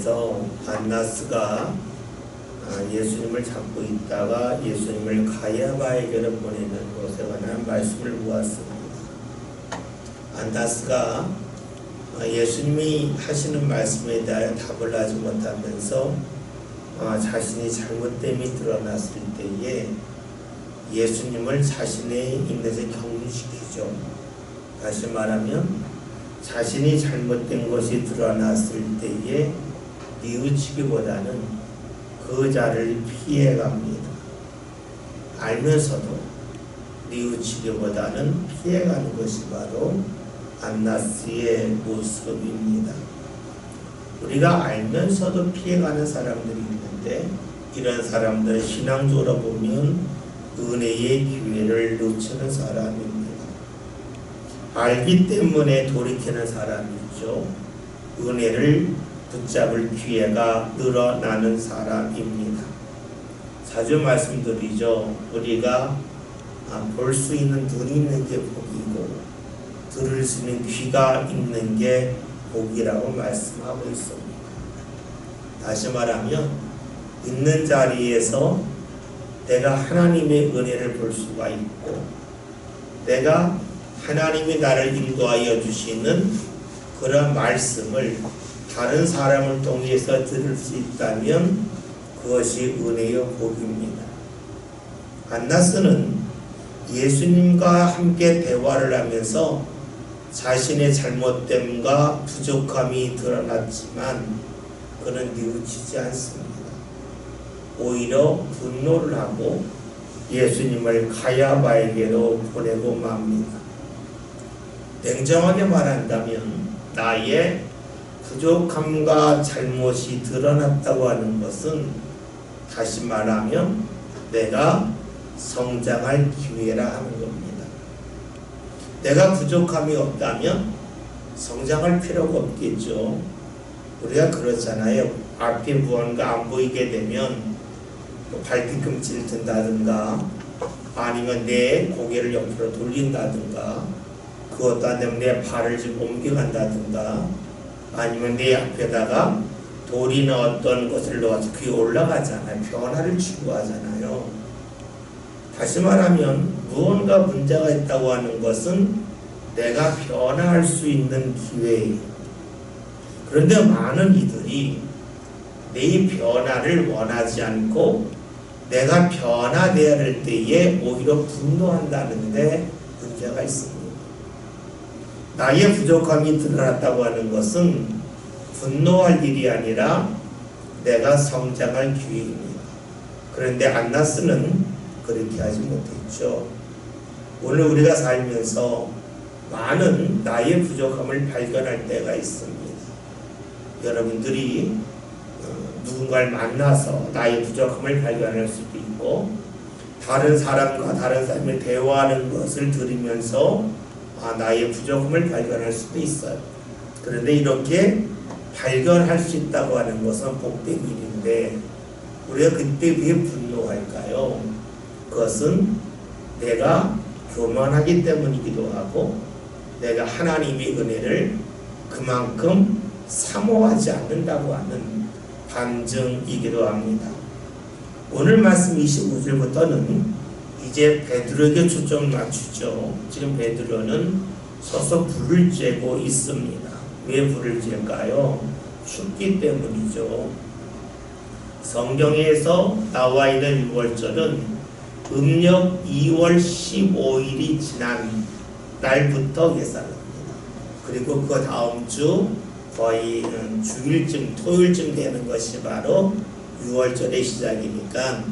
장면에서 안나스가 예수님을 잡고 있다가 예수님을 가야바에게로 보내는 것에 관한 말씀을 보았습니다. 안나스가 예수님이 하시는 말씀에 대하여 답을 하지 못하면서 자신이 잘못됨이 드러났을 때에 예수님을 자신의 입에서 격리시키죠. 다시 말하면 자신이 잘못된 것이 드러났을 때에 뉘우치기보다는 그 자를 피해갑니다. 알면서도 뉘우치기보다는 피해가는 것이 바로 안나스의 모습입니다. 우리가 알면서도 피해가는 사람들이 있는데 이런 사람들은 신앙적으로 보면 은혜의 기회를 놓치는 사람입니다. 알기 때문에 돌이키는 사람이죠. 은혜를 붙잡을 기회가 늘어나는 사람입니다. 자주 말씀드리죠. 우리가 볼 수 있는 눈이 있는 게 복이고 들을 수 있는 귀가 있는 게 복이라고 말씀하고 있습니다. 다시 말하면 있는 자리에서 내가 하나님의 은혜를 볼 수가 있고 내가 하나님이 나를 인도하여 주시는 그런 말씀을 다른 사람을 통해서 들을 수 있다면 그것이 은혜의 복입니다. 안나스는 예수님과 함께 대화를 하면서 자신의 잘못됨과 부족함이 드러났지만 그는 뉘우치지 않습니다. 오히려 분노를 하고 예수님을 가야바에게로 보내고 맙니다. 냉정하게 말한다면 나의 부족함과 잘못이 드러났다고 하는 것은 다시 말하면 내가 성장할 기회라 하는 겁니다. 내가 부족함이 없다면 성장할 필요가 없겠죠. 우리가 그렇잖아요. 앞에 무언가 안 보이게 되면 발뒤꿈치를 든다든가 아니면 내 고개를 옆으로 돌린다든가 그것도 안 되면 내 발을 좀 옮겨간다든가 아니면 내 앞에다가 돌이나 어떤 것을 놓아서 그게 올라가잖아요. 변화를 추구하잖아요. 다시 말하면 무언가 문제가 있다고 하는 것은 내가 변화할 수 있는 기회예요. 그런데 많은 이들이 내 변화를 원하지 않고 내가 변화되어야 할 때에 오히려 분노한다는데 문제가 있습니다. 나의 부족함이 드러났다고 하는 것은 분노할 일이 아니라 내가 성장할 기회입니다. 그런데 안나스는 그렇게 하지 못했죠. 오늘 우리가 살면서 많은 나의 부족함을 발견할 때가 있습니다. 여러분들이 누군가를 만나서 나의 부족함을 발견할 수도 있고 다른 사람과 다른 사람이 대화하는 것을 들으면서 나의 부족함을 발견할 수도 있어요. 그런데 이렇게 발견할 수 있다고 하는 것은 복된 일인데 우리가 그때 왜 분노할까요? 그것은 내가 교만하기 때문이기도 하고 내가 하나님의 은혜를 그만큼 사모하지 않는다고 하는 반증이기도 합니다. 오늘 말씀 25절부터는 이제 베드로에게 초점을 맞추죠. 지금 베드로는 서서 불을 쬐고 있습니다. 왜 불을 쬐까요? 춥기 때문이죠. 성경에서 나와 있는 6월절은 음력 2월 15일이 지난 날부터 예상합니다. 그리고 그 다음 주 거의 주일쯤 토요일쯤 되는 것이 바로 6월절의 시작이니까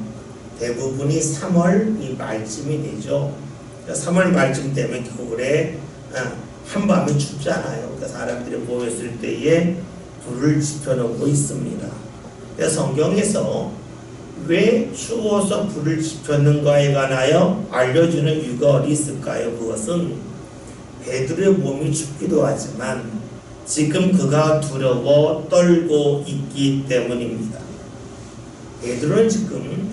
대부분이 3월 말쯤이 되죠. 3월 말쯤 되면 겨울에 한밤에 춥잖아요. 그러니까 사람들이 모였을 때에 불을 지펴놓고 있습니다. 성경에서 왜 추워서 불을 지폈는가에 관하여 알려주는 유가 어디 있을까요? 그것은 베드로의 몸이 춥기도 하지만 지금 그가 두려워 떨고 있기 때문입니다. 베드로는 지금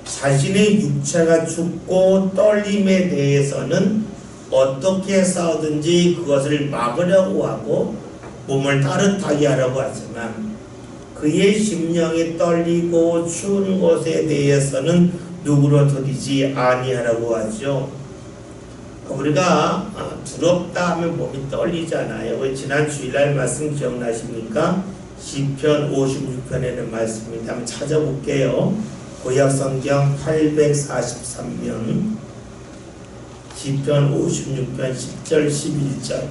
자신의 육체가 춥고 떨림에 대해서는 어떻게 싸우든지 그것을 막으려고 하고 몸을 따뜻하게 하려고 하지만 그의 심령이 떨리고 추운 것에 대해서는 누구로부터이지 아니하라고 하죠. 우리가 두렵다 하면 몸이 떨리잖아요. 지난 주일날 말씀 기억나십니까? 시편 56편에는 말씀입니다. 한번 찾아볼게요. 구약성경 843면 시편 56편 10절 11절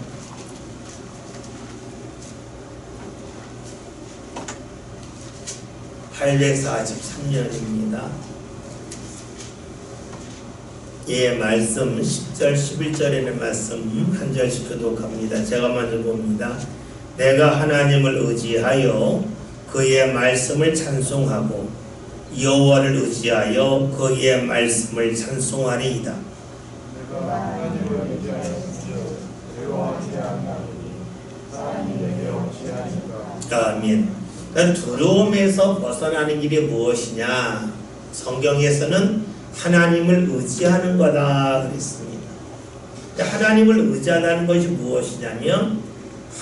843년입니다. 예, 말씀 10절 11절에는 말씀 한 절씩 교독합니다. 제가 먼저 봅니다. 내가 하나님을 의지하여 그의 말씀을 찬송하고 여호와를 의지하여 그의 말씀을 찬송하리이다. 아멘. 두려움에서 벗어나는 길이 무엇이냐? 성경에서는 하나님을 의지하는 거다 그랬습니다. 하나님을 의지하는 것이 무엇이냐면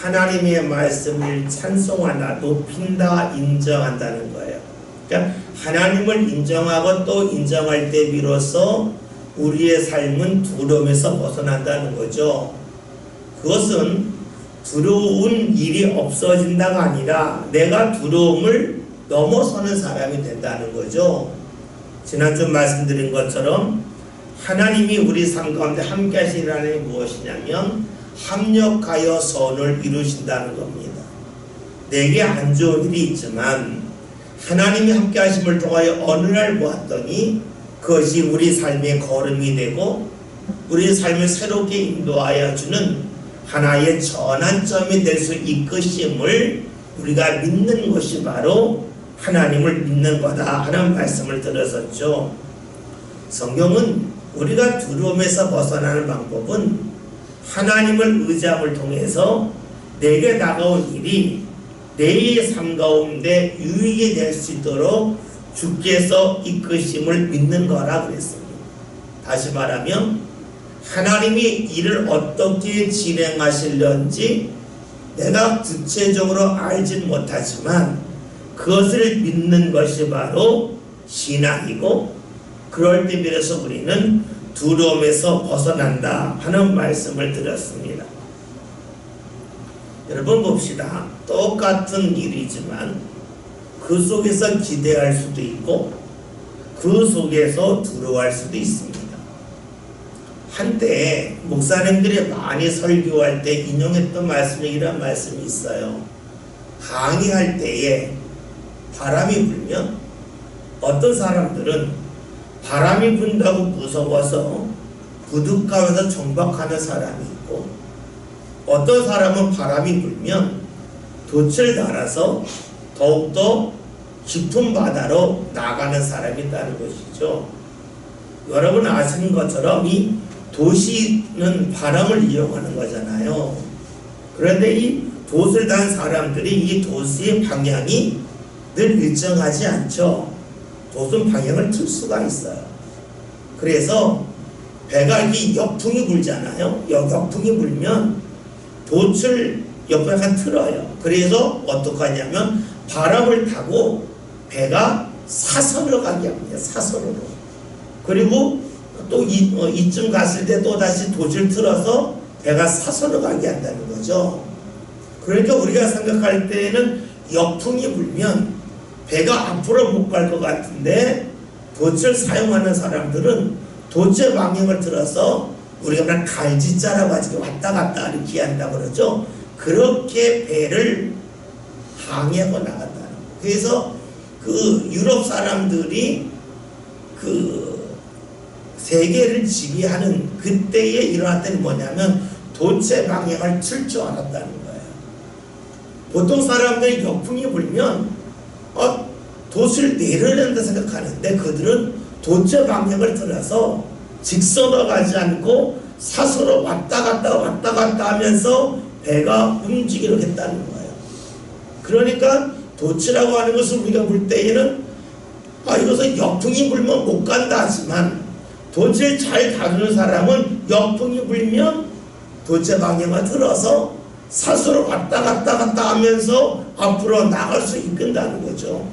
하나님의 말씀을 찬송한다, 높인다, 인정한다는 거예요. 그러니까 하나님을 인정하고 또 인정할 때 비로소 우리의 삶은 두려움에서 벗어난다는 거죠. 그것은 두려운 일이 없어진다가 아니라 내가 두려움을 넘어서는 사람이 된다는 거죠. 지난주 말씀드린 것처럼 하나님이 우리 삶 가운데 함께 하시는 하나님이 무엇이냐면 합력하여 선을 이루신다는 겁니다. 내게 안 좋은 일이 있지만 하나님이 함께 하심을 통하여 어느 날 보았더니 그것이 우리 삶의 걸음이 되고 우리 삶을 새롭게 인도하여 주는 하나의 전환점이 될 수 있으심을 우리가 믿는 것이 바로 하나님을 믿는 거다 하는 말씀을 들었었죠. 성경은 우리가 두려움에서 벗어나는 방법은 하나님을 의지함을 통해서 내게 다가온 일이 내 삶 가운데 유익이 될 수 있도록 주께서 이끄심을 믿는 거라 그랬습니다. 다시 말하면 하나님이 일을 어떻게 진행하실런지 내가 구체적으로 알진 못하지만 그것을 믿는 것이 바로 신앙이고 그럴 때 비로소 우리는 두려움에서 벗어난다 하는 말씀을 드렸습니다. 여러분 봅시다. 똑같은 일이지만 그 속에서 기대할 수도 있고 그 속에서 두려워할 수도 있습니다. 한때 목사님들이 많이 설교할 때 인용했던 말씀 중에 이런 말씀이 있어요. 강의할 때에 바람이 불면 어떤 사람들은 바람이 분다고 무서워서 부둣가에서 정박하는 사람이 있고 어떤 사람은 바람이 불면 돛을 달아서 더욱더 깊은 바다로 나가는 사람이 있다는 것이죠. 여러분 아시는 것처럼 이 돛은 바람을 이용하는 거잖아요. 그런데 이 돛을 단 사람들이 이 돛의 방향이 늘 일정하지 않죠. 돛은 방향을 틀 수가 있어요. 그래서 배가 이 역풍이 불잖아요. 역풍이 불면 돛을 옆에 약간 틀어요. 그래서 어떻게 하냐면 바람을 타고 배가 사선으로 가게 합니다. 사선으로. 그리고 또 이쯤 갔을 때 또 다시 돛을 틀어서 배가 사선으로 가게 한다는 거죠. 그러니까 우리가 생각할 때는 역풍이 불면 배가 앞으로 못 갈 것 같은데 돛을 사용하는 사람들은 돛의 방향을 틀어서 우리가 그냥 갈지자라고 하죠. 왔다 갔다 이렇게 한다고 그러죠. 그렇게 배를 항해하고 나간다는 거예요. 그래서 그 유럽 사람들이 그 세계를 지배하는 그때에 일어났던 뭐냐면 돛의 방향을 틀 줄 알았다는 거예요. 보통 사람들이 역풍이 불면 돛을 내려낸다 생각하는데 그들은 돛의 방향을 틀어서 직선으로 가지 않고 사선으로 왔다 갔다 하면서 배가 움직이려고 했다는 거예요. 그러니까 돛이라고 하는 것을 우리가 볼 때에는 이것은 역풍이 불면 못 간다 하지만 돛을 잘 다루는 사람은 역풍이 불면 돛의 방향을 틀어서 스스로 왔다 갔다 하면서 앞으로 나갈 수 이끈다는 거죠.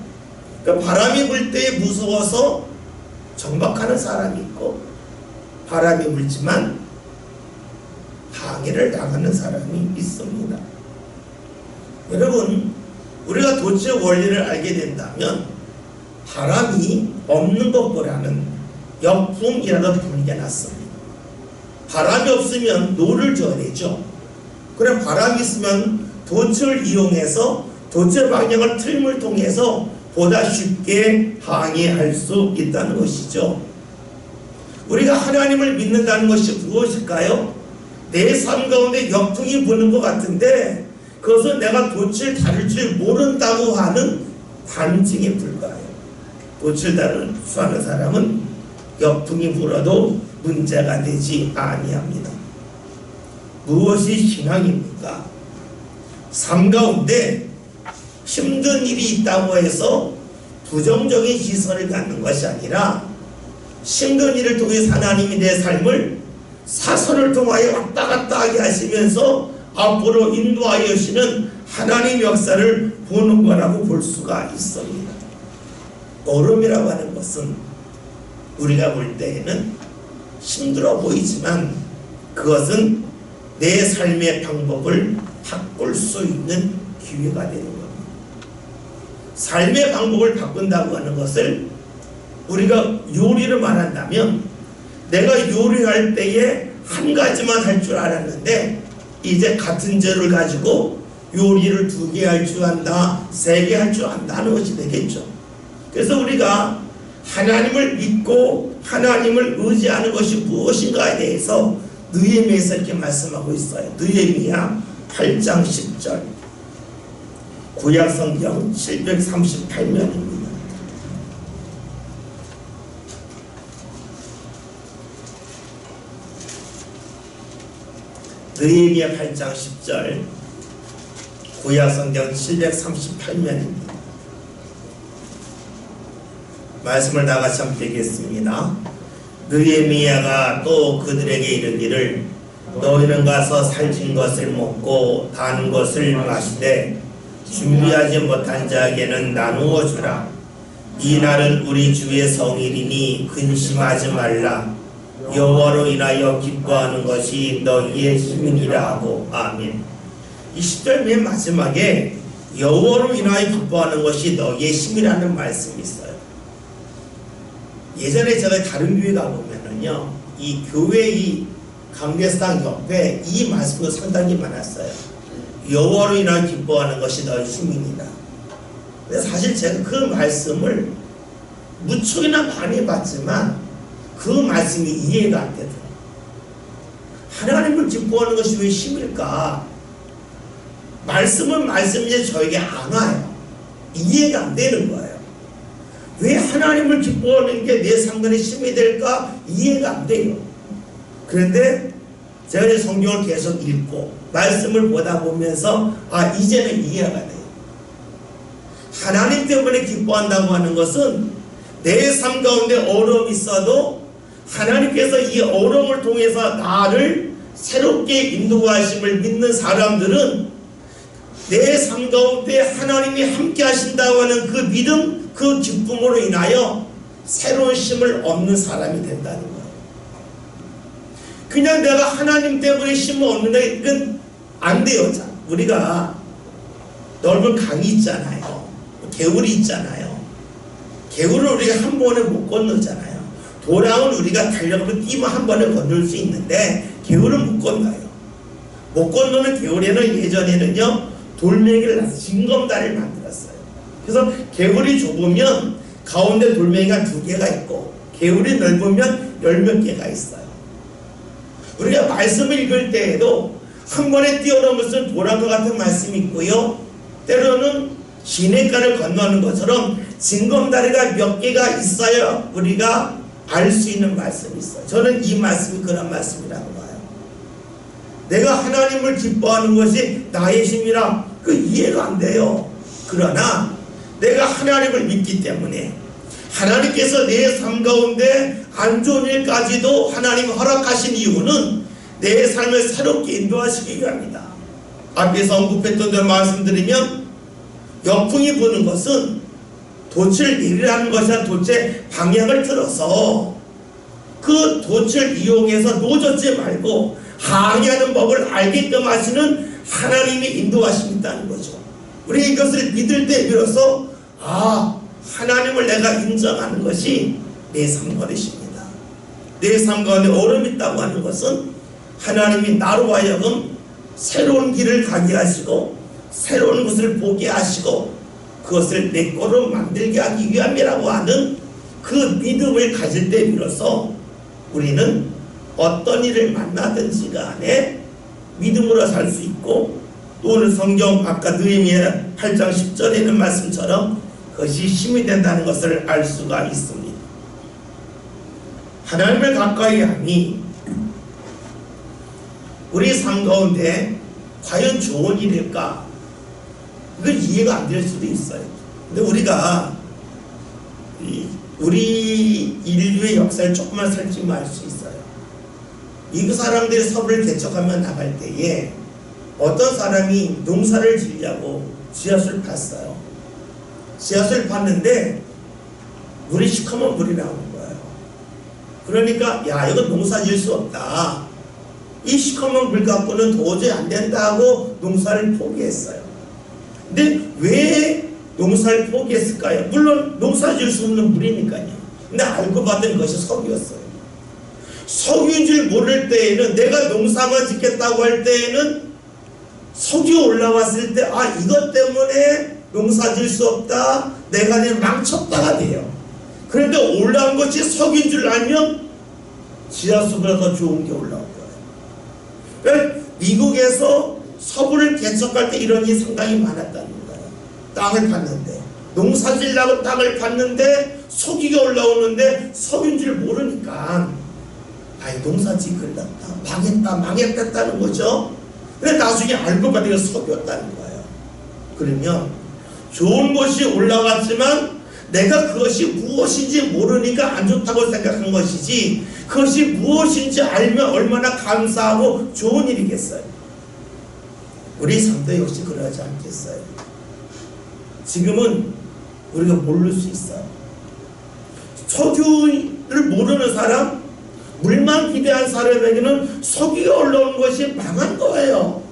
그러니까 바람이 불 때 무서워서 정박하는 사람이 있고, 바람이 불지만 방해를 당하는 사람이 있습니다. 여러분, 우리가 도처의 원리를 알게 된다면 바람이 없는 것보다는 역풍이라도 부는 게 낫습니다. 바람이 없으면 노를 져야 되죠. 그래, 바람이 있으면 도처를 이용해서 도처 방향을 틀림을 통해서 보다 쉽게 항해할 수 있다는 것이죠. 우리가 하나님을 믿는다는 것이 무엇일까요? 내 삶 가운데 역풍이 부는 것 같은데 그것은 내가 돛을 다룰 줄 모른다고 하는 반증에 불과해요. 돛을 다루는 사람은 역풍이 불어도 문제가 되지 아니합니다. 무엇이 신앙입니까? 삶 가운데 힘든 일이 있다고 해서 부정적인 시선을 갖는 것이 아니라 힘든 일을 통해 하나님이 내 삶을 사선을 통하여 왔다 갔다 하게 하시면서 앞으로 인도하여 주시는 하나님의 역사를 보는 거라고 볼 수가 있습니다. 얼음이라고 하는 것은 우리가 볼 때에는 힘들어 보이지만 그것은 내 삶의 방법을 바꿀 수 있는 기회가 되는 겁니다. 삶의 방법을 바꾼다고 하는 것을 우리가 요리를 말한다면 내가 요리할 때에 한 가지만 할 줄 알았는데 이제 같은 재료를 가지고 요리를 2개 할 줄 안다, 3개 할 줄 안다는 것이 되겠죠. 그래서 우리가 하나님을 믿고 하나님을 의지하는 것이 무엇인가에 대해서 느헤미야에서 이렇게 말씀하고 있어요. 느헤미야 8장 10절, 구약성경 738면입니다. 느헤미야 8장 10절, 구약성경 738면입니다. 말씀을 다같이 함께 읽겠습니다. 느헤미야가 또 그들에게 이르기를 너희는 가서 살찐 것을 먹고 단 것을 마시되 준비하지 못한 자에게는 나누어 주라. 이 날은 우리 주의 성일이니 근심하지 말라. 여호와로 인하여 기뻐하는 것이 너희의 힘이니라 하고. 아멘. 이 10절 맨 마지막에 여호와로 인하여 기뻐하는 것이 너희의 힘이라는 말씀이 있어요. 예전에 제가 다른 교회 가보면은요, 이 교회 이 강대상 옆에 이 말씀도 상당히 많았어요. 여호와로 인하여 기뻐하는 것이 너희 힘이니라. 근데 사실 제가 그 말씀을 무척이나 많이 봤지만 그 말씀이 이해가 안 되더라고요. 하나님을 기뻐하는 것이 왜 힘일까? 말씀은 말씀인데 저에게 안 와요. 이해가 안 되는 거예요. 왜 하나님을 기뻐하는 게 내 상관에 힘이 될까? 이해가 안 돼요. 그런데 제가 이제 성경을 계속 읽고 말씀을 보다 보면서 이제는 이해가 돼요. 하나님 때문에 기뻐한다고 하는 것은 내 삶 가운데 어려움이 있어도 하나님께서 이 어려움을 통해서 나를 새롭게 인도하심을 믿는 사람들은 내 삶 가운데 하나님이 함께 하신다고 하는 그 믿음, 그 기쁨으로 인하여 새로운 힘을 얻는 사람이 된다는 거예요. 그냥 내가 하나님 때문에 힘을 얻는다, 이건 안 돼요. 자, 우리가 넓은 강이 있잖아요. 개울이 있잖아요. 개울을 우리가 한 번에 못 건너잖아요. 도랑은 우리가 달려가면 뛰면 한 번에 건널 수 있는데 개울은 못 건너요. 못 건너는 개울에는 예전에는요, 돌멩이를 놔서 징검다리를 만들었어요. 그래서 개울이 좁으면 가운데 돌멩이가 2개가 있고 개울이 넓으면 10몇 개가 있어요. 우리가 말씀을 읽을 때에도 한 번에 뛰어넘으면 도랑과 같은 말씀이 있고요, 때로는 시냇가를 건너는 것처럼 징검다리가 몇 개가 있어야 우리가 알 수 있는 말씀이 있어요. 저는 이 말씀이 그런 말씀이라고 봐요. 내가 하나님을 기뻐하는 것이 나의 힘이라 그 이해가 안 돼요. 그러나 내가 하나님을 믿기 때문에 하나님께서 내 삶 가운데 안 좋은 일까지도 하나님 허락하신 이유는 내 삶을 새롭게 인도하시기 위함이다. 앞에서 언급했던 대로 말씀드리면 역풍이 부는 것은 돛을 내리라는 것이 아니라 돛의 방향을 틀어서 그 돛을 이용해서 놓젓지 말고 항해하는 법을 알게끔 하시는 하나님의 인도하심이 있다는 거죠. 우리 이것을 믿을 때 비로소 하나님을 내가 인정하는 것이 내 삶 가운데십니다. 내 삶 가운데 어려움이 있다고 하는 것은 하나님이 나로 하여금 새로운 길을 가게 하시고 새로운 것을 보게 하시고 그것을 내 거로 만들게 하기 위함이라고 하는 그 믿음을 가질 때 비로소 우리는 어떤 일을 만나든지 간에 믿음으로 살 수 있고, 또 오늘 성경 아까 느헤미야 8장 10절에 있는 말씀처럼 그것이 힘이 된다는 것을 알 수가 있습니다. 하나님을 가까이 하니 우리 삶 가운데 과연 좋은 일일까? 이건 이해가 안 될 수도 있어요. 근데 우리가 우리 인류의 역사를 조금만 살피면 알 수 있어요. 이 사람들이 섭을 개척하며 나갈 때에 어떤 사람이 농사를 지으려고 지하수를 팠어요. 지하수를 팠는데 물이 시커먼 물이 나오는 거예요. 그러니까 야, 이거 농사 지을 수 없다. 이 시커먼 물 갖고는 도저히 안 된다 하고 농사를 포기했어요. 근데 왜 농사를 포기했을까요? 물론 농사 지을 수 없는 물이니까요. 근데 알고 봤더니 그것이 석유였어요. 석유인 줄 모를 때에는, 내가 농사만 짓겠다고 할 때에는 석유 올라왔을 때 이것 때문에 농사 지을 수 없다, 내가 그냥 망쳤다가 돼요. 그런데 올라온 것이 석유인 줄 알면 지하수보다 더 좋은 게 올라온 거예요. 그러니까 미국에서 서부를 개척할 때 이런 일이 상당히 많았다는 거예요. 땅을 팠는데, 농사 지으려고 땅을 팠는데 석유가 올라오는데 석유인 줄 모르니까 농사 짓겠다, 망했다는 거죠. 근데 나중에 알고 봤더니 석유였다는 거예요. 그러면 좋은 것이 올라왔지만 내가 그것이 무엇인지 모르니까 안 좋다고 생각한 것이지, 그것이 무엇인지 알면 얼마나 감사하고 좋은 일이겠어요. 우리 삶도 역시 그러지 않겠어요. 지금은 우리가 모를 수 있어요. 석유를 모르는 사람, 물만 기대한 사람에게는 석유가 올라온 것이 망한 거예요.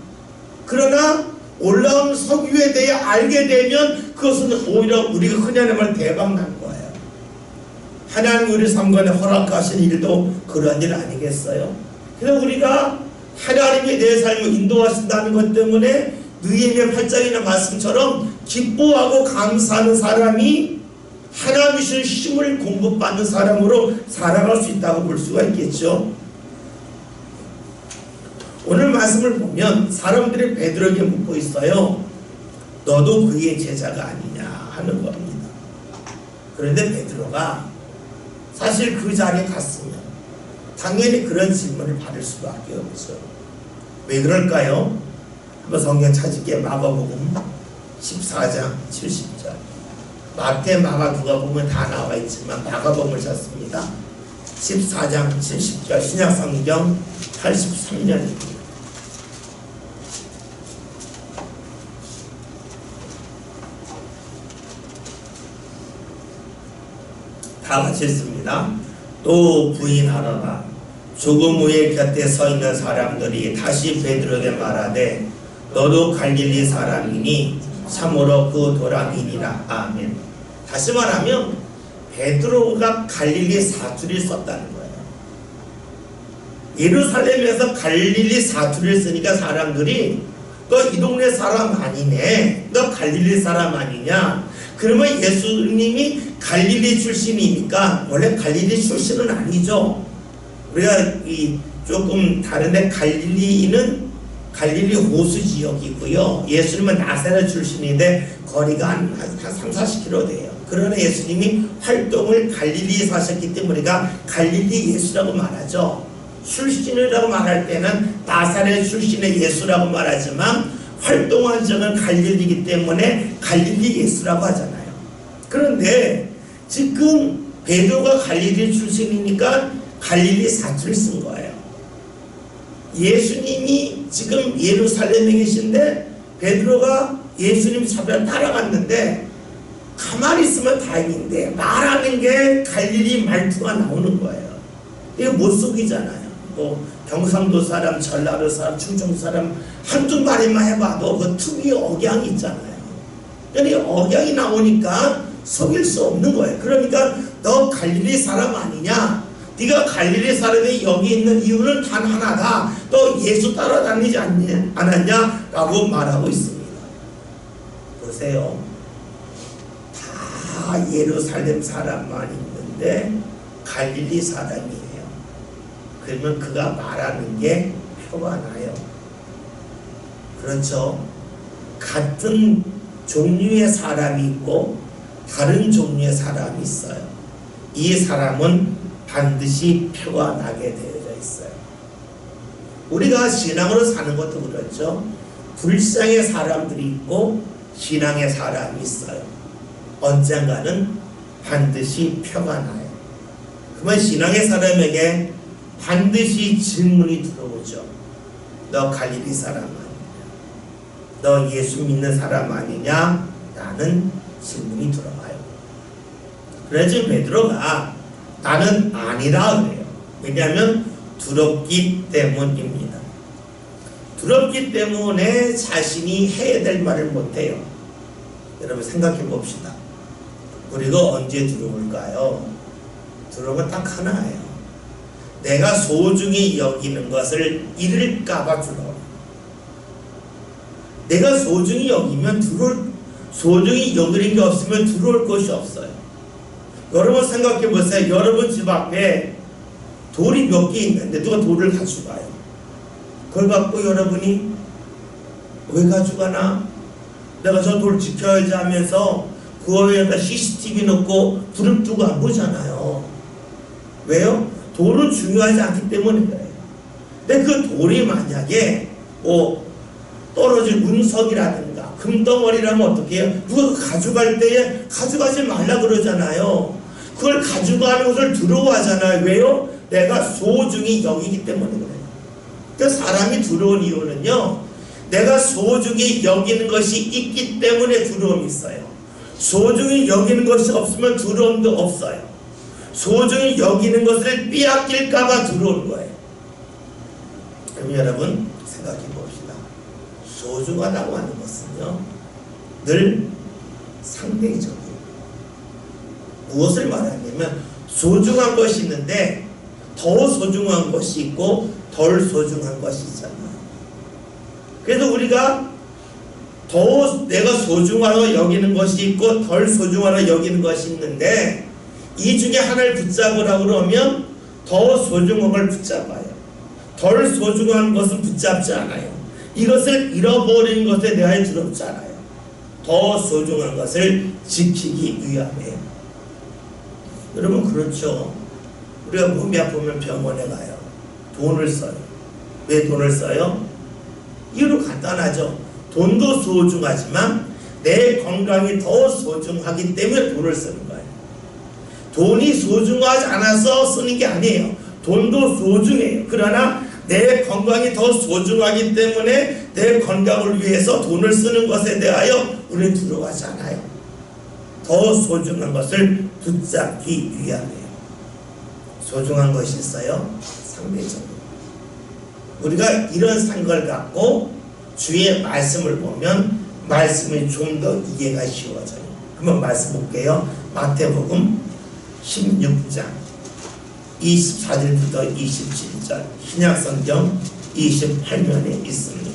그러나 올라온 석유에 대해 알게 되면 그것은 오히려 우리가 흔히 하는 말 대박 난 거예요. 하나님 우리 삶 가운데 허락하신 일도 그런 일 아니겠어요? 그래서 우리가 하나님이 내 삶을 인도하신다는 것 때문에 느헤미야 8장이나 말씀처럼 기뻐하고 감사하는 사람이 하나님이 주신 힘을 공급받는 사람으로 살아갈 수 있다고 볼 수가 있겠죠. 오늘 말씀을 보면 사람들이 베드로에게 묻고 있어요. 너도 그의 제자가 아니냐 하는 겁니다. 그런데 베드로가 사실 그 자리에 갔으면 당연히 그런 질문을 받을 수밖에 없죠. 왜 그럴까요? 한번 성경 찾을게요. 마가복음 14장 70절. 마태, 마가, 누가복음은 다 나와 있지만 마가복음을 찾습니다. 14장 70절, 신약성경 83년입니다. 다 같이 읽습니다. 또 부인하라라. 조금 후에 곁에 서 있는 사람들이 다시 베드로에게 말하되 너도 갈릴리 사람이니 참으로 그 도람이니라. 아멘. 다시 말하면 베드로가 갈릴리 사투리를 썼다는 거예요. 예루살렘에서 갈릴리 사투리를 쓰니까 사람들이 너 이 동네 사람 아니네, 너 갈릴리 사람 아니냐. 그러면 예수님이 갈릴리 출신이니까, 원래 갈릴리 출신은 아니죠. 우리가 조금 다른데 갈릴리는 갈릴리 호수 지역이고요. 예수님은 나사렛 출신인데 거리가 한 3-40km 돼요. 그러나 예수님이 활동을 갈릴리에서 하셨기 때문에 우리가 갈릴리 예수라고 말하죠. 출신이라고 말할 때는 나사렛 출신의 예수라고 말하지만 활동한 적은 갈릴리이기 때문에 갈릴리 예수라고 하잖아요. 그런데 지금 베드로가 갈릴리 출신이니까 갈릴리 사투를 쓴 거예요. 예수님이 지금 예루살렘에 계신데 베드로가 예수님 잡아 따라갔는데 가만히 있으면 다행인데 말하는 게 갈릴리 말투가 나오는 거예요. 이게 못 속이잖아요. 뭐 경상도 사람, 전라도 사람, 충청 사람 한두 마리만 해봐도 그 특유의 억양이 있잖아요. 그러니까 억양이 나오니까 속일 수 없는 거예요. 그러니까 너 갈릴리 사람 아니냐? 네가 갈릴리 사람이 여기 있는 이유는 단 하나다. 너 예수 따라다니지 않았냐? 라고 말하고 있습니다. 보세요. 다 예루살렘 사람만 있는데 갈릴리 사람이에요. 그러면 그가 말하는 게 표가 나요. 그렇죠? 같은 종류의 사람이 있고 다른 종류의 사람이 있어요. 이 사람은 반드시 표가 나게 되어져 있어요. 우리가 신앙으로 사는 것도 그렇죠. 불신앙의 사람들이 있고 신앙의 사람이 있어요. 언젠가는 반드시 표가 나요. 그러면 신앙의 사람에게 반드시 질문이 들어오죠. 너 갈릴리 사람 아니냐? 너 예수 믿는 사람 아니냐? 라는 질문이 들어와요. 그래서 베드로가 나는 아니라 그래요. 왜냐하면 두렵기 때문입니다. 두렵기 때문에 자신이 해야 될 말을 못해요. 여러분 생각해 봅시다. 우리가 언제 두려울까요? 두려움은 딱 하나예요. 내가 소중히 여기는 것을 잃을까봐 두려워. 내가 소중히 여기면 소중히 여기는 게 없으면 두려울 것이 없어요. 여러분 생각해 보세요. 여러분 집 앞에 돌이 몇 개 있는데 누가 돌을 가져가요. 그걸 갖고 여러분이 왜 가져가나? 내가 저 돌 지켜야지 하면서 그 위에다 CCTV 넣고 불을 끄고 안 보잖아요. 왜요? 돌은 중요하지 않기 때문에 그래요. 근데 그 돌이 만약에 뭐 떨어질 운석이라든가 금덩어리라면 어떻게 해요? 누가 가져갈 때에 가져가지 말라 그러잖아요. 그걸 가져가는 것을 두려워하잖아요. 왜요? 내가 소중히 여기기 때문에 그래요. 그러니까 사람이 두려운 이유는요, 내가 소중히 여기는 것이 있기 때문에 두려움이 있어요. 소중히 여기는 것이 없으면 두려움도 없어요. 소중히 여기는 것을 빼앗길까봐 두려운 거예요. 그럼 여러분 생각해 봅시다. 소중하다고 하는 것은요, 늘 상대적이에요. 무엇을 말하냐면 소중한 것이 있는데 더 소중한 것이 있고 덜 소중한 것이 있잖아요. 그래서 우리가 더 내가 소중하다고 여기는 것이 있고 덜 소중하다고 여기는 것이 있는데 이 중에 하나를 붙잡으라고 그러면 더 소중한 걸 붙잡아요. 덜 소중한 것은 붙잡지 않아요. 이것을 잃어버리는 것에 대하여 두렵지 않아요. 더 소중한 것을 지키기 위함이에요. 여러분 그렇죠. 우리가 몸이 아프면 병원에 가요. 돈을 써요. 왜 돈을 써요? 이유는 간단하죠. 돈도 소중하지만 내 건강이 더 소중하기 때문에 돈을 쓰는 거예요. 돈이 소중하지 않아서 쓰는 게 아니에요. 돈도 소중해요. 그러나 내 건강이 더 소중하기 때문에 내 건강을 위해서 돈을 쓰는 것에 대하여 우리는 두려워하지 않아요. 더 소중한 것을 붙잡기 위함이에요. 소중한 것이 있어요. 상대적으로. 우리가 이런 생각을 갖고 주의 말씀을 보면 말씀이 좀 더 이해가 쉬워져요. 한번 말씀 볼게요. 마태복음 16장 24절부터 27절 신약성경 28면에 있습니다.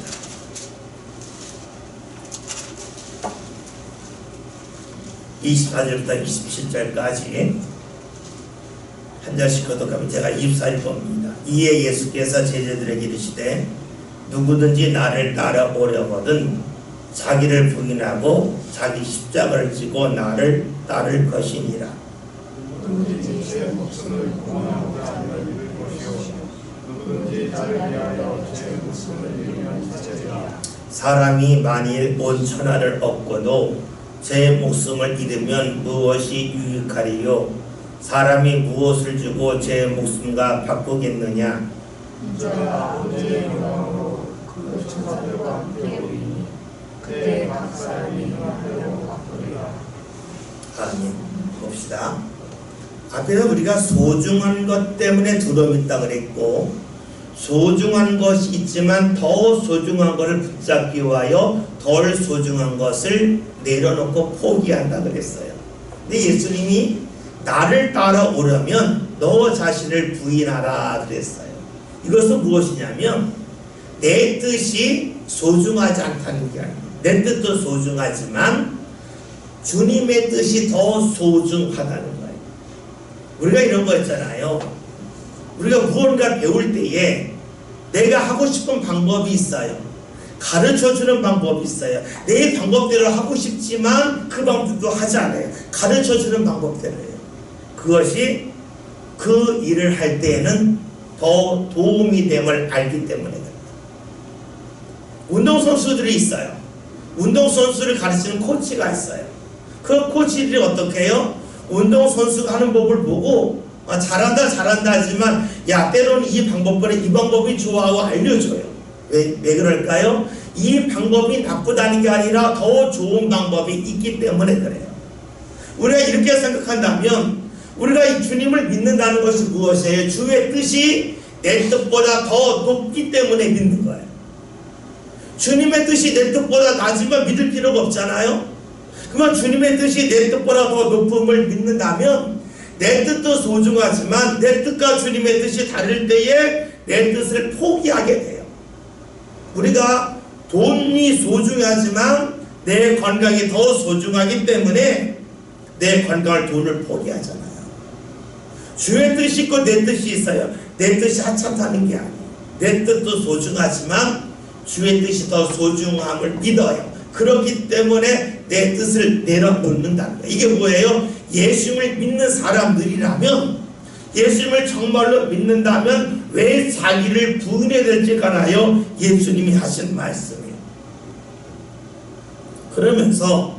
24절부터 27절까지 한 절씩 거듭하면 제가 24절 봅니다. 이에 예수께서 제자들에게 이르시되 누구든지 나를 따라오려거든 자기를 부인하고 자기 십자가를 지고 나를 따를 것이니라. 누구든지 제 목숨을 구원하고자 하는 것이요 누구든지 나를 위하여 제 목숨을 잃으면 찾으리라. 사람이 만일 온 천하를 얻고도 제 목숨을 잃으면 무엇이 유익하리요? 사람이 무엇을 주고 제 목숨과 바꾸겠느냐? 이제야 아버지의 영광으로 그 천사들과 함께 오리니 그때 각 사람이 영광으로 바꾸리라. 아멘. 봅시다. 앞에서 우리가 소중한 것 때문에 두려움이 있다 그랬고, 소중한 것이 있지만 더 소중한 것을 붙잡기 위하여 덜 소중한 것을 내려놓고 포기한다 그랬어요. 근데 예수님이 나를 따라오려면 너 자신을 부인하라 그랬어요. 이것은 무엇이냐면 내 뜻이 소중하지 않다는 게 아니에요. 내 뜻도 소중하지만 주님의 뜻이 더 소중하다는 거예요. 우리가 이런 거 있잖아요. 우리가 무언가 배울 때에 내가 하고 싶은 방법이 있어요. 가르쳐주는 방법이 있어요. 내 방법대로 하고 싶지만 그 방법도 하지 않아요. 가르쳐주는 방법대로예요. 그것이 그 일을 할 때에는 더 도움이 됨을 알기 때문에 그렇다. 운동선수들이 있어요. 운동선수를 가르치는 코치가 있어요. 그 코치들이 어떻게 해요? 운동선수가 하는 법을 보고 잘한다 하지만 야 때로는 이 방법보다 이 방법이 좋아하고 알려줘요. 왜 그럴까요? 이 방법이 나쁘다는 게 아니라 더 좋은 방법이 있기 때문에 그래요. 우리가 이렇게 생각한다면 우리가 이 주님을 믿는다는 것이 무엇이에요? 주의 뜻이 내 뜻보다 더 높기 때문에 믿는 거예요. 주님의 뜻이 내 뜻보다 낮으면 믿을 필요가 없잖아요. 그러면 주님의 뜻이 내 뜻보다 더 높음을 믿는다면 내 뜻도 소중하지만 내 뜻과 주님의 뜻이 다를 때에 내 뜻을 포기하게 돼요. 우리가 돈이 소중하지만 내 건강이 더 소중하기 때문에 내 건강을 돈을 포기하잖아요. 주의 뜻이 있고 내 뜻이 있어요. 내 뜻이 하찮다는 게 아니에요. 내 뜻도 소중하지만 주의 뜻이 더 소중함을 믿어요. 그렇기 때문에 내 뜻을 내려놓는다는 거예요. 이게 뭐예요? 예수님을 믿는 사람들이라면, 예수님을 정말로 믿는다면 왜 자기를 부인해야 될지 알아요? 예수님이 하신 말씀이에요. 그러면서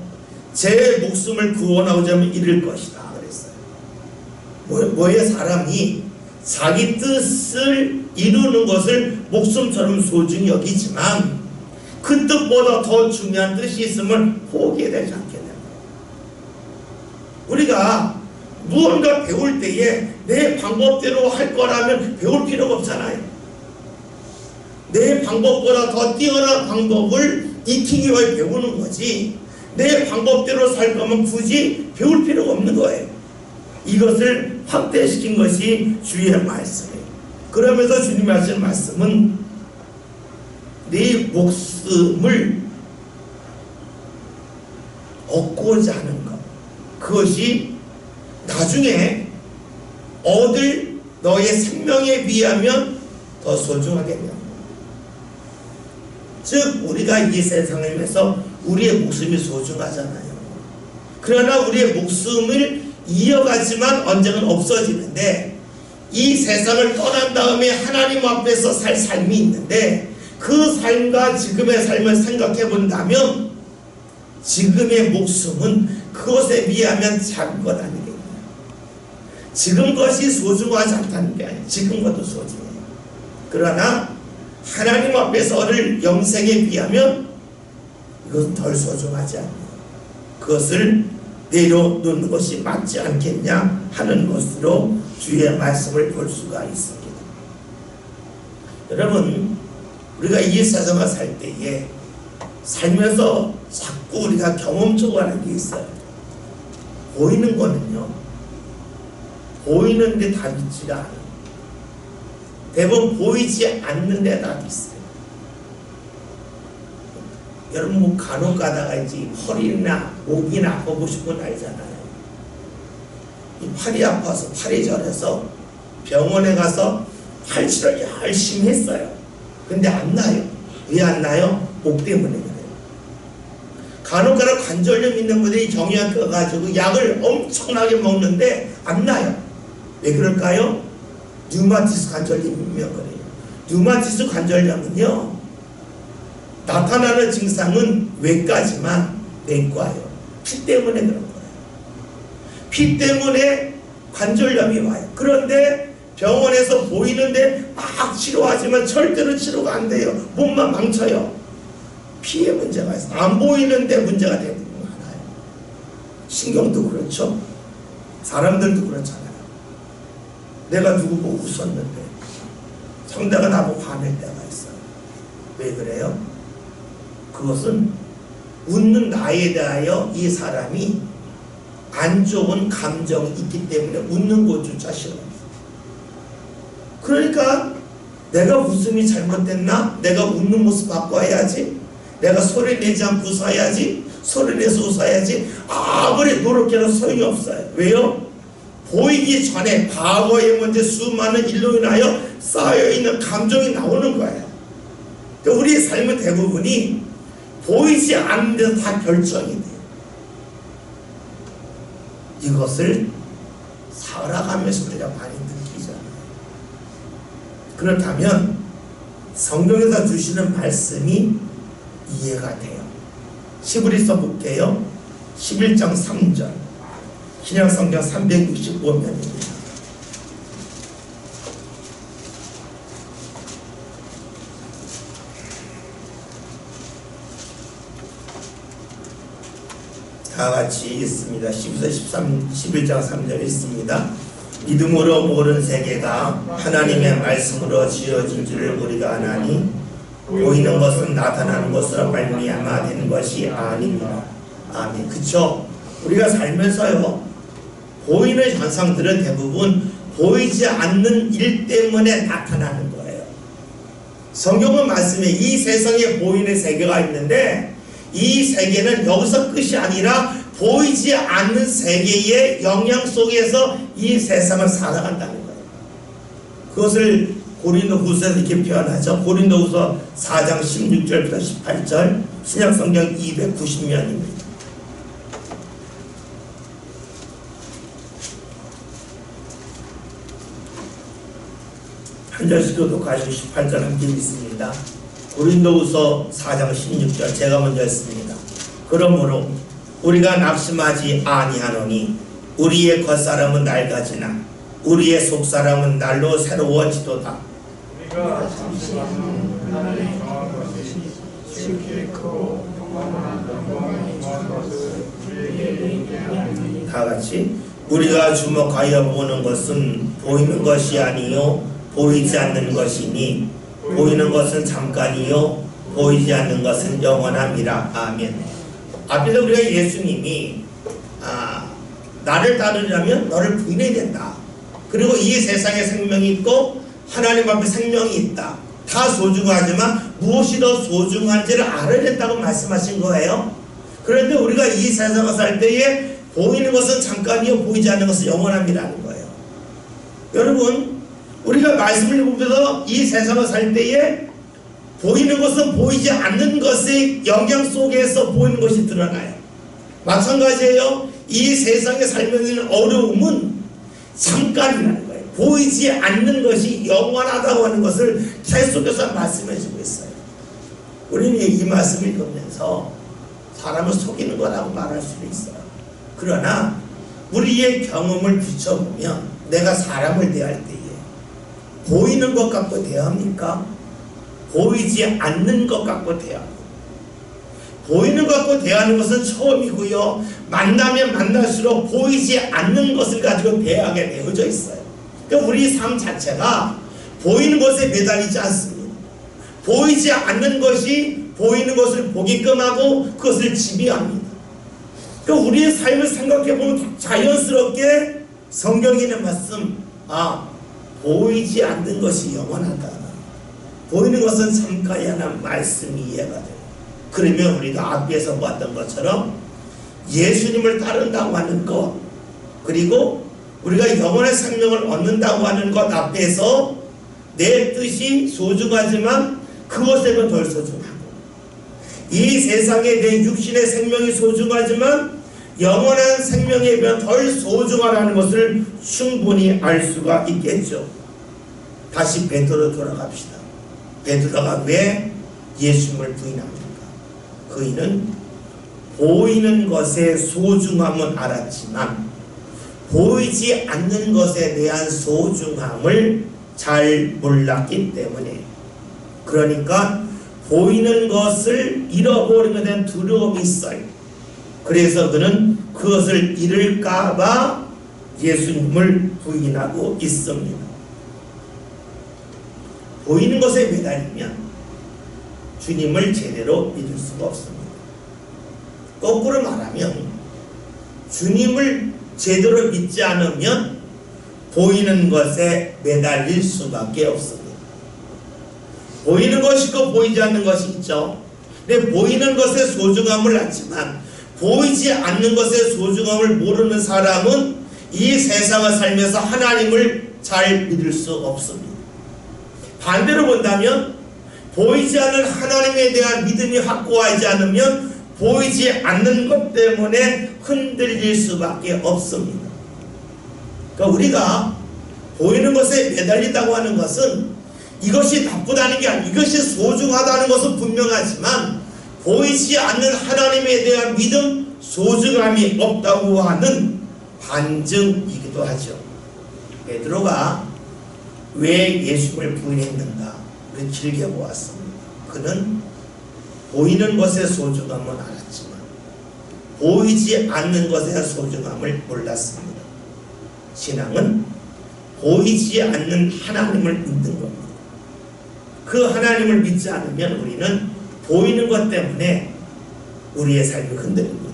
제 목숨을 구원하고자 하면 이를 것이다 그랬어요. 뭐에 사람이 자기 뜻을 이루는 것을 목숨처럼 소중히 여기지만 그 뜻보다 더 중요한 뜻이 있음을 포기해야 되지 않게 됩니다. 우리가 무언가 배울 때에 내 방법대로 할 거라면 배울 필요가 없잖아요. 내 방법보다 더 뛰어난 방법을 익히기 위해 배우는 거지, 내 방법대로 살 거면 굳이 배울 필요가 없는 거예요. 이것을 확대시킨 것이 주의 말씀이에요. 그러면서 주님이 하신 말씀은 네 목숨을 얻고자 하는 것, 그것이 나중에 얻을 너의 생명에 비하면 더 소중하게 됩니다. 즉 우리가 이 세상을 위해서 우리의 목숨이 소중하잖아요. 그러나 우리의 목숨을 이어가지만 언젠간 없어지는데, 이 세상을 떠난 다음에 하나님 앞에서 살 삶이 있는데 그 삶과 지금의 삶을 생각해 본다면 지금의 목숨은 그것에 비하면 작은 것 아니겠나요? 지금 것이 소중하지 않다는 게 아니에요. 지금 것도 소중해요. 그러나 하나님 앞에서 얻을 영생에 비하면 이것은 덜 소중하지 않아요. 그것을 내려놓는 것이 맞지 않겠냐 하는 것으로 주의 말씀을 볼 수가 있습니다. 여러분, 우리가 이 세상을 살 때에 살면서 자꾸 우리가 경험적으로 하는 게 있어요. 보이는 거는요, 보이는데 답이 있지가 않아요. 대부분 보이지 않는데 답이 있어요. 여러분 뭐 간혹 가다가 이제 허리나 목이나 아프고 싶은 알잖아요. 이 팔이 아파서 팔이 저려서 병원에 가서 팔치를 열심히 했어요. 근데 안 나요. 왜 안 나요? 목 때문에 그래요. 간혹 가다 관절염 있는 분들이 정형외과 가가지고 약을 엄청나게 먹는데 안 나요. 왜 그럴까요? 류마티스 관절염이면 그래요. 류마티스 관절염은요, 나타나는 증상은 외과지만 내과예요. 피 때문에 그런 거예요. 피 때문에 관절염이 와요. 그런데 병원에서 보이는데 막 치료하지만 절대로 치료가 안 돼요. 몸만 망쳐요. 피에 문제가 있어. 안 보이는데 문제가 되는 거 많아요. 신경도 그렇죠. 사람들도 그렇잖아요. 내가 누구 보고 웃었는데 상대가 나보고 화낼 때가 있어요. 왜 그래요? 그것은 웃는 나에 대하여 이 사람이 안 좋은 감정이 있기 때문에 웃는 것조차 싫어요. 그러니까 내가 웃음이 잘못됐나? 내가 웃는 모습 바꿔야지. 내가 소리 내지 않고 웃어야지. 소리 내서 웃어야지. 아무리 노력해도 소용이 없어요. 왜요? 보이기 전에 과거에 먼저 수많은 일로 인하여 쌓여있는 감정이 나오는 거예요. 그러니까 우리의 삶의 대부분이 보이지 않는 데서 다 결정이 돼요. 이것을 살아가면서 우리가 많이 느끼잖아요. 그렇다면 성경에서 주시는 말씀이 이해가 돼요. 히브리서 볼게요. 11장 3절 신약성경 365면입니다. 다같이 있습니다. 11장 3절 있습니다. 믿음으로 모든 세계가 하나님의 말씀으로 지어진 줄을 우리가 아나니 보이는 것은 나타나는 것으로 말미암아 되는 것이 아닙니다. 아멘. 그쵸? 우리가 살면서요 보이는 현상들은 대부분 보이지 않는 일 때문에 나타나는 거예요. 성경은 말씀에 이 세상에 보이는 세계가 있는데 이 세계는 여기서 끝이 아니라 보이지 않는 세계의 영향 속에서 이 세상을 살아간다는 거예요. 그것을 고린도후서에서 이렇게 표현하죠. 고린도후서 4장 16절부터 18절 신약성경 290면입니다. 한 절씩 교독하시고 18절 함께 읽습니다. 고린도후서 4장 16절 제가 먼저 했습니다. 그러므로 우리가 낙심하지 아니하노니 우리의 겉사람은 낡아지나 우리의 속사람은 날로 새로워지도다. 우리가 잠시만 하나님의 정한 것이 지극히 크고 평범한 영광에 임한 것을 우리에게 얘기하니 다같이 우리가 주목하여 보는 것은 보이는 것이 아니요 보이지 않는 것이니 보이는 것은 잠깐이요 보이지 않는 것은 영원함이라. 아멘. 앞에서 우리가 예수님이 나를 따르려면 너를 부인해야 된다. 그리고 이 세상에 생명이 있고 하나님 앞에 생명이 있다. 다 소중하지만 무엇이 더 소중한지를 알아야 된다고 말씀하신 거예요. 그런데 우리가 이 세상을 살 때에 보이는 것은 잠깐이요 보이지 않는 것은 영원함이라는 거예요. 여러분 우리가 말씀을 보면서 이 세상을 살 때에 보이는 것은 보이지 않는 것의 영향 속에서 보이는 것이 드러나요. 마찬가지예요. 이 세상에 살면서 어려움은 잠깐이라는 거예요. 보이지 않는 것이 영원하다고 하는 것을 계속해서 말씀해주고 있어요. 우리는 이 말씀을 읽으면서 사람을 속이는 거라고 말할 수도 있어요. 그러나 우리의 경험을 비춰보면 내가 사람을 대할 때에 보이는 것 갖고 대합니까? 보이지 않는 것 갖고 대합니다. 보이는 것 갖고 대하는 것은 처음이고요. 만나면 만날수록 보이지 않는 것을 가지고 대하게 되어져 있어요. 그러니까 우리 삶 자체가 보이는 것에 매달리지 않습니다. 보이지 않는 것이 보이는 것을 보게끔 하고 그것을 지배합니다. 그러니까 우리의 삶을 생각해보면 자연스럽게 성경에 있는 말씀 보이지 않는 것이 영원하다. 보이는 것은 잠깐이라는 말씀이 이해가 돼요. 그러면 우리가 앞에서 봤던 것처럼 예수님을 따른다고 하는 것 그리고 우리가 영원의 생명을 얻는다고 하는 것 앞에서 내 뜻이 소중하지만 그것에는 덜 소중하고 이 세상에 내 육신의 생명이 소중하지만 영원한 생명에 비하면 덜 소중하다는 것을 충분히 알 수가 있겠죠. 다시 베드로로 돌아갑시다. 베드로가 왜 예수님을 부인합니까? 그이는 보이는 것의 소중함은 알았지만 보이지 않는 것에 대한 소중함을 잘 몰랐기 때문에, 그러니까 보이는 것을 잃어버린 것에 대한 두려움이 있어요. 그래서 그는 그것을 잃을까봐 예수님을 부인하고 있습니다. 보이는 것에 매달리면 주님을 제대로 믿을 수가 없습니다. 거꾸로 말하면 주님을 제대로 믿지 않으면 보이는 것에 매달릴 수밖에 없습니다. 보이는 것이 있고 보이지 않는 것이 있죠. 근데 보이는 것의 소중함을 알지만 보이지 않는 것의 소중함을 모르는 사람은 이 세상을 살면서 하나님을 잘 믿을 수 없습니다. 반대로 본다면 보이지 않는 하나님에 대한 믿음이 확고하지 않으면 보이지 않는 것 때문에 흔들릴 수밖에 없습니다. 그러니까 우리가 보이는 것에 매달린다고 하는 것은 이것이 나쁘다는 게 아니고 이것이 소중하다는 것은 분명하지만 보이지 않는 하나님에 대한 믿음, 소중함이 없다고 하는 반증이기도 하죠. 베드로가 왜 예수를 부인했는가? 우리 길게 보았습니다. 그는 보이는 것의 소중함은 알았지만 보이지 않는 것의 소중함을 몰랐습니다. 신앙은 보이지 않는 하나님을 믿는 겁니다. 그 하나님을 믿지 않으면 우리는 보이는 것 때문에 우리의 삶이 흔들립니다.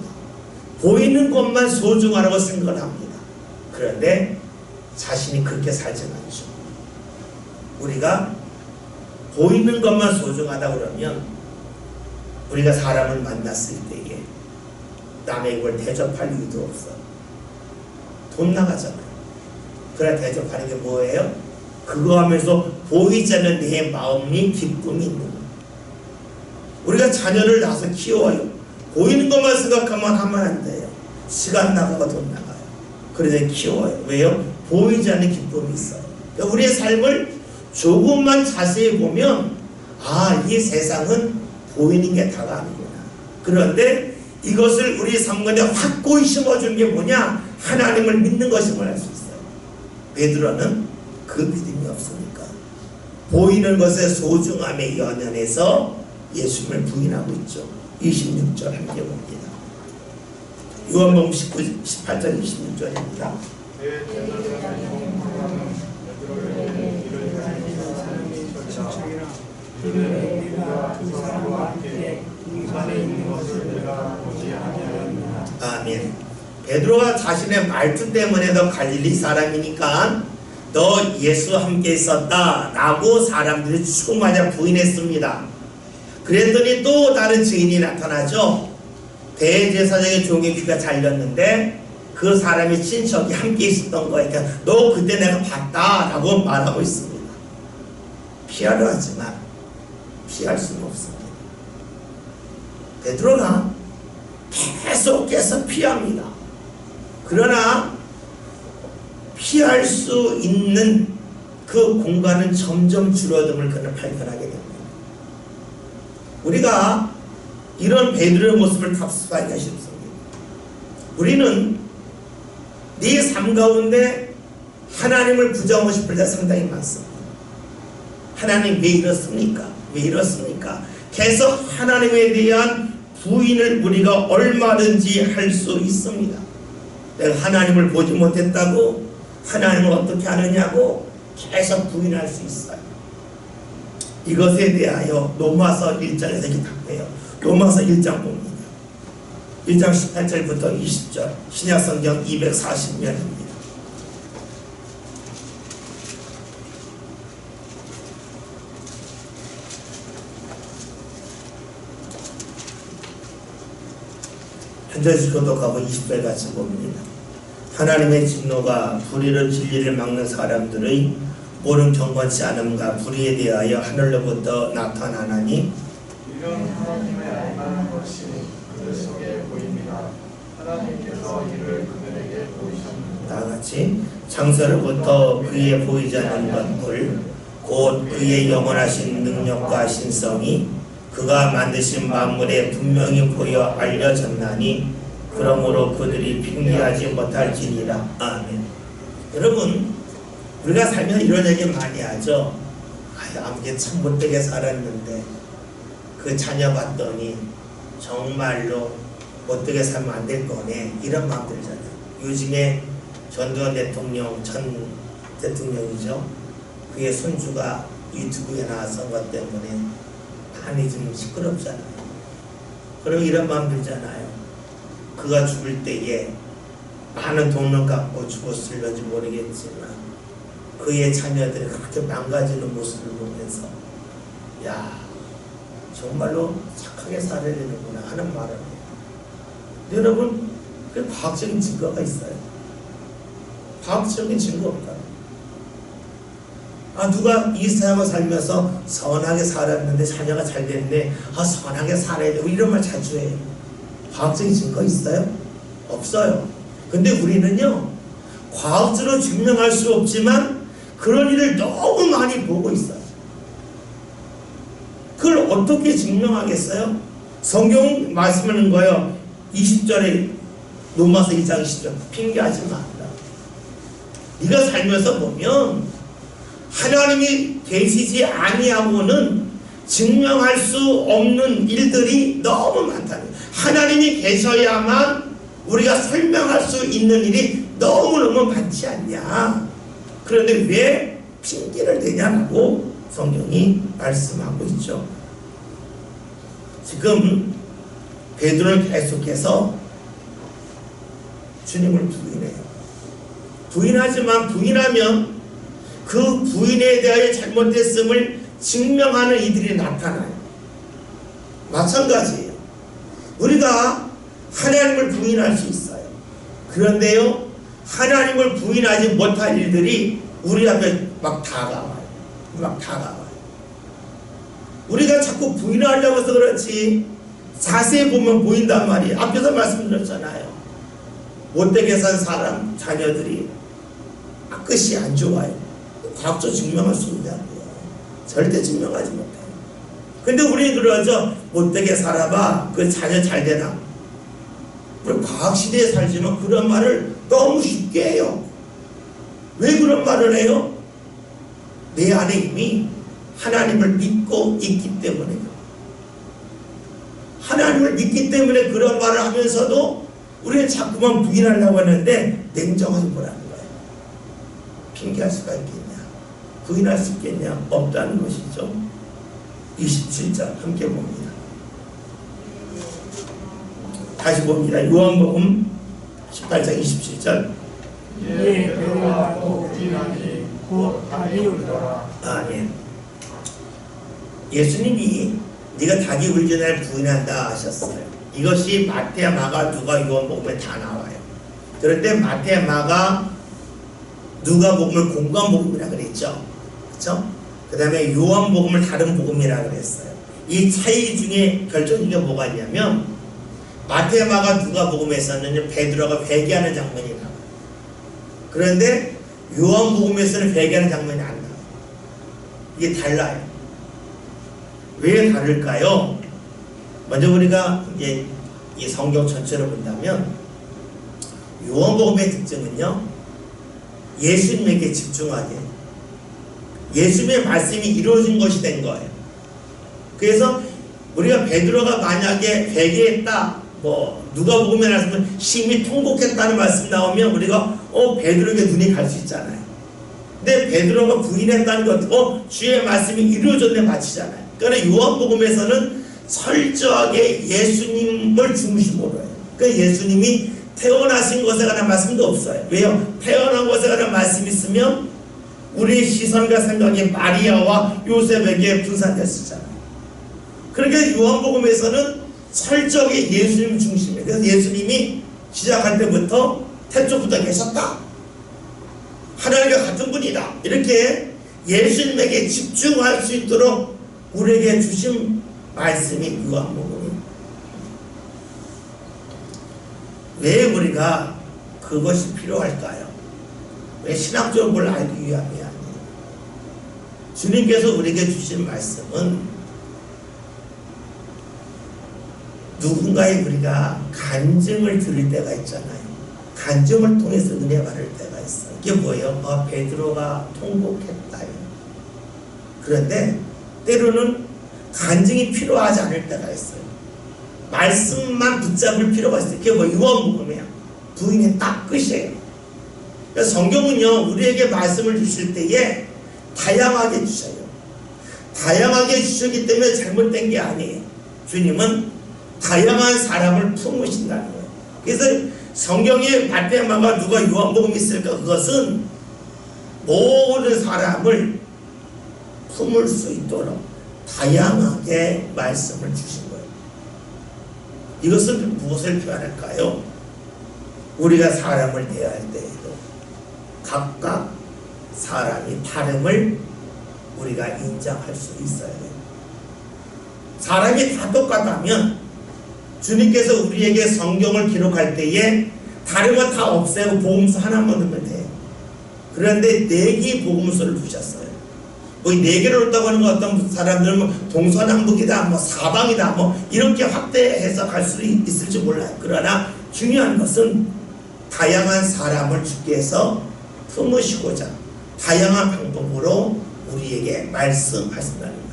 보이는 것만 소중하라고 생각을 합니다. 그런데 자신이 그렇게 살지는 않죠. 우리가 보이는 것만 소중하다 그러면 우리가 사람을 만났을 때에 남의 걸 대접할 이유도 없어. 돈 나가잖아요. 그래 대접하는 게 뭐예요? 그거 하면서 보이지 않는 내 마음이 기쁨이 있는 거예요. 우리가 자녀를 낳아서 키워요. 보이는 것만 생각하면 하면 안 돼요. 시간 나가고 돈 나가요. 그래서 키워요. 왜요? 보이지 않는 기쁨이 있어요. 그러니까 우리의 삶을 조금만 자세히 보면 이 세상은 보이는 게 다가 아니구나. 그런데 이것을 우리 삶 가운데 확고히 심어주는 게 뭐냐? 하나님을 믿는 것임을 알 수 있어요. 베드로는 그 믿음이 없으니까 보이는 것의 소중함에 연연해서 예수님을 부인하고 있죠. 26절 함께 봅니다. 요한복음 18절 26절입니다. 아멘. 베드로가 자신의 말투 때문에도 갈릴리 사람이니까 너 예수 함께 있었다 라고 사람들이 충만히 부인했습니다. 그랬더니 또 다른 증인이 나타나죠. 대제사장의 종의 귀가 잘렸는데 그 사람의 친척이 함께 있었던 거니까 너 그때 내가 봤다 라고 말하고 있습니다. 피하려 하지만 피할 수는 없습니다. 베드로가 계속해서 피합니다. 그러나 피할 수 있는 그 공간은 점점 줄어듦을 그는 발견하게 됩니다. 우리가 이런 베드로의 모습을 답습하기가 쉽습니다. 우리는 네 삶 가운데 하나님을 부정하고 싶을 때 상당히 많습니다. 하나님 왜 이렇습니까? 왜 이렇습니까? 계속 하나님에 대한 부인을 우리가 얼마든지 할 수 있습니다. 내가 하나님을 보지 못했다고 하나님을 어떻게 하느냐고 계속 부인할 수 있어요. 이것에 대하여 로마서 1장에서 이렇게 답해요. 로마서 1장 봅니다. 1장 18절부터 20절 신약성경 240면입니다. 현재 교독하고 20절 같이 봅니다. 하나님의 진노가 불의를 진리를 막는 사람들의 옳은 경건치 않음과 불의에 대하여 하늘로부터 나타나나니 이런 하나님의 알만한 것이 그들 속에 보입니다. 하나님께서 이를 그들에게 보이셨느니라. 다같이 창세로부터 그의 보이지 않는 것들 곧 그의 영원하신 능력과 신성이 그가 만드신 만물에 분명히 보여 알려졌나니 그러므로 그들이 핑계하지 못할지니라. 아멘. 여러분, 우리가 살면서 이런 얘기 많이 하죠. 아무게 참 못되게 살았는데 그 자녀 봤더니 정말로 못되게 살면 안 될 거네, 이런 마음 들잖아요. 요즘에 전두환 대통령, 전 대통령이죠, 그의 손주가 유튜브에 나와서 것 때문에 많이 좀 시끄럽잖아요. 그럼 이런 마음 들잖아요. 그가 죽을 때에 많은 돈을 갖고 죽었을런지 모르겠지만 그의 자녀들이 그렇게 망가지는 모습을 보면서 야, 정말로 착하게 살아야 되는구나 하는 말을 해요. 여러분, 그 과학적인 증거가 있어요. 과학적인 증거 없다. 누가 이 세상을 살면서 선하게 살았는데 자녀가 잘 됐네, 선하게 살아야 되고, 이런 말 자주 해요. 과학적인 증거 있어요? 없어요. 근데 우리는요, 과학적으로 증명할 수 없지만 그런 일을 너무 많이 보고 있어요. 그걸 어떻게 증명하겠어요? 성경 말씀하는 거예요. 20절에 로마서 2장 20절, 핑계하지 마라. 네가 살면서 보면 하나님이 계시지 아니하고는 증명할 수 없는 일들이 너무 많다는 거예요. 하나님이 계셔야만 우리가 설명할 수 있는 일이 너무너무 많지 않냐. 그런데 왜 핑계를 대냐고 성경이 말씀하고 있죠. 지금 베드로는 계속해서 주님을 부인해요. 부인하지만 부인하면 그 부인에 대하여 잘못됐음을 증명하는 이들이 나타나요. 마찬가지예요. 우리가 하나님을 부인할 수 있어요. 그런데요, 하나님을 부인하지 못할 일들이 우리 앞에 막 다가와요. 막 다가와요. 우리가 자꾸 부인하려고 해서 그렇지 자세히 보면 보인단 말이에요. 앞에서 말씀드렸잖아요. 못되게 산 사람 자녀들이 끝이 안 좋아요. 과학적으로 증명할 수 있냐고요. 절대 증명하지 못해요. 근데 우리는 그러죠. 못되게 살아봐, 그 자녀 잘 되나. 우리 과학시대에 살지만 그런 말을 너무 쉽게 해요. 왜 그런 말을 해요? 내 안에 이미 하나님을 믿고 있기 때문에, 하나님을 믿기 때문에 그런 말을 하면서도 우리는 자꾸만 부인하려고 하는데 냉정하게 보라는 거예요. 핑계할 수가 있겠냐, 부인할 수 있겠냐, 없다는 것이죠. 27절 함께 봅니다. 다시 봅니다. 요한복음 18장 27절. 예, 배우하고 부인하니 곧 달리 울더라. 아멘. 예수님이 네가 닭이 울기 전에 부인한다 하셨어요. 이것이 마태, 마가, 누가, 요한복음에 다 나와요. 그런데 마태, 마가, 누가복음을 공관복음이라 그랬죠. 그렇죠? 그 다음에 요한복음을 다른 복음이라 그랬어요. 이 차이 중에 결정적인 게 뭐가 있냐면 마태, 마가, 누가복음에서는 베드로가 회개하는 장면이 나와요. 그런데 요한복음에서는 회개하는 장면이 안 나와요. 이게 달라요. 왜 다를까요? 먼저 우리가 이제 이 성경 전체를 본다면 요한복음의 특징은요, 예수님에게 집중하게, 예수님의 말씀이 이루어진 것이 된 거예요. 그래서 우리가 베드로가 만약에 회개했다, 누가복음에 나서면 심히 통곡했다는 말씀 나오면 우리가 베드로에게 눈이 갈 수 있잖아요. 근데 베드로가 부인했다는 것, 주의 말씀이 이루어졌네 마치잖아요. 그러니까 요한복음에서는 철저하게 예수님을 중심으로 해요. 그러니까 예수님이 태어나신 것에 관한 말씀도 없어요. 왜요? 태어난 것에 관한 말씀이 있으면 우리의 시선과 생각이 마리아와 요셉에게 분산됐었잖아요. 그러니까 요한복음에서는 철저하게 예수님 중심이에요. 그래서 예수님이 시작할 때부터 태초부터 계셨다, 하나님과 같은 분이다, 이렇게 예수님에게 집중할 수 있도록 우리에게 주신 말씀이 요한복음이에요. 왜 우리가 그것이 필요할까요? 왜 신학적으로 뭘 알기 위함이 아니에요. 주님께서 우리에게 주신 말씀은 누군가의 우리가 간증을 들을 때가 있잖아요. 간증을 통해서 은혜 받을 때가 있어요. 이게 뭐예요? 베드로가 통곡했다요. 그런데 때로는 간증이 필요하지 않을 때가 있어요. 말씀만 붙잡을 필요가 있어요. 그게 요한복음이에요. 부인이 딱 끝이에요. 그러니까 성경은요, 우리에게 말씀을 주실 때에 다양하게 주셔요. 다양하게 주셨기 때문에 잘못된 게 아니에요. 주님은 다양한 사람을 품으신다는 거예요. 그래서 성경에 마태마가 누가 요한복음이 있을까? 그것은 모든 사람을 품을 수 있도록 다양하게 말씀을 주신 거예요. 이것은 무엇을 표현할까요? 우리가 사람을 대할 때에도 각각 사람이 다름을 우리가 인정할 수 있어야 돼요. 사람이 다 똑같다면 주님께서 우리에게 성경을 기록할 때에 다른 거 다 없애고 복음서 하나만 넣으면 돼요. 그런데 4개의 복음서를 주셨어요. 이 4개를 넣었다고 하는 거 어떤 사람들은 동서남북이다, 사방이다, 이렇게 확대 해석할 수 있을지 몰라요. 그러나 중요한 것은 다양한 사람을 주께서 품으시고자 다양한 방법으로 우리에게 말씀하신다는 거예요.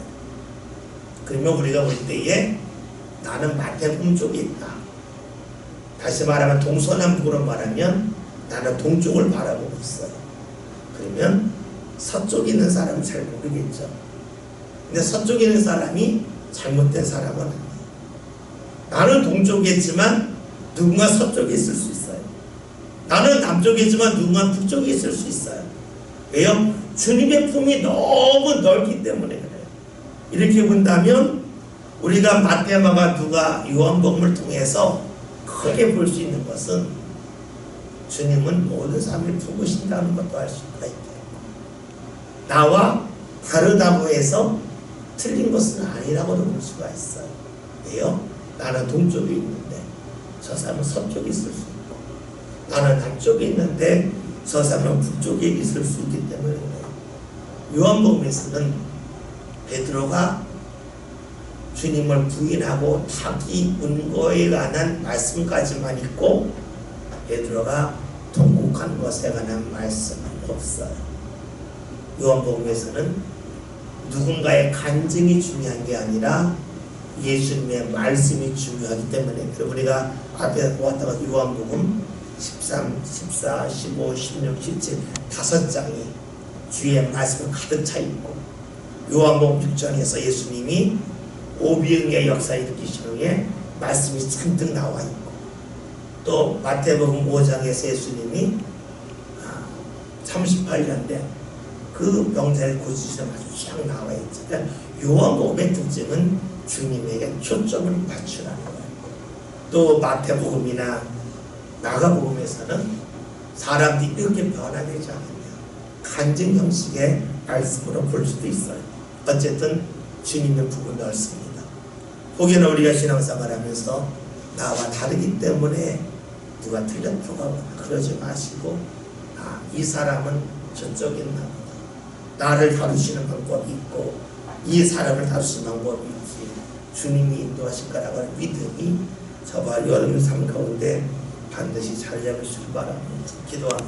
그러면 우리가 볼 때에 나는 마태복음 쪽에 있다. 다시 말하면 동서남북으로 말하면 나는 동쪽을 바라보고 있어요. 그러면 서쪽에 있는 사람은 잘 모르겠죠. 근데 서쪽에 있는 사람이 잘못된 사람은 아니에요. 나는 동쪽에 있지만 누군가 서쪽에 있을 수 있어요. 나는 남쪽에 있지만 누군가 북쪽에 있을 수 있어요. 왜요? 주님의 품이 너무 넓기 때문에 그래요. 이렇게 본다면 우리가 마태마가 누가 요한복음을 통해서 크게 볼 수 있는 것은 주님은 모든 사람을 품으신다는 것도 알 수가 있고, 나와 다르다고 해서 틀린 것은 아니라고도 볼 수가 있어요. 왜요? 나는 동쪽에 있는데 저 사람은 서쪽에 있을 수 있고, 나는 남쪽에 있는데 저 사람은 북쪽에 있을 수 있기 때문에 그래요. 요한복음에서는 베드로가 주님을 부인하고 닭이 운 거에 관한 말씀까지만 있고 베드로가 통곡한 것에 관한 말씀은 없어요. 요한복음에서는 누군가의 간증이 중요한 게 아니라 예수님의 말씀이 중요하기 때문에 우리가 앞에 보았다가 요한복음 13, 14, 15, 16, 17 5장이 주의 말씀을 가득 차 있고, 요한복음 6장에서 예수님이 오병이의 역사 일으키신 후에 말씀이 잔뜩 나와 있고, 또 마태복음 5장에서 예수님이 38년 된 그 병자를 고치시는 말씀이 쫙 나와 있죠. 그러니까 요한복음의 특징은 주님에게 초점을 맞추라는 거예요. 또 마태복음이나 마가복음에서는 사람들이 이렇게 변화되지 않으면 간증 형식의 말씀으로 볼 수도 있어요. 어쨌든 주님의 부분이 넓습니다. 혹여나 우리가 신앙생활하면서 나와 다르기 때문에 누가 틀렸다고 하거나 그러지 마시고, 이 사람은 저쪽에 있나 보다. 나를 다루시는 방법이 있고 이 사람을 다루시는 방법이 있지, 주님이 인도하실 거라고 하는 믿음이 저와 여러분의 삶 가운데 반드시 자리 잡으시기 바랍니다. 기도합니다.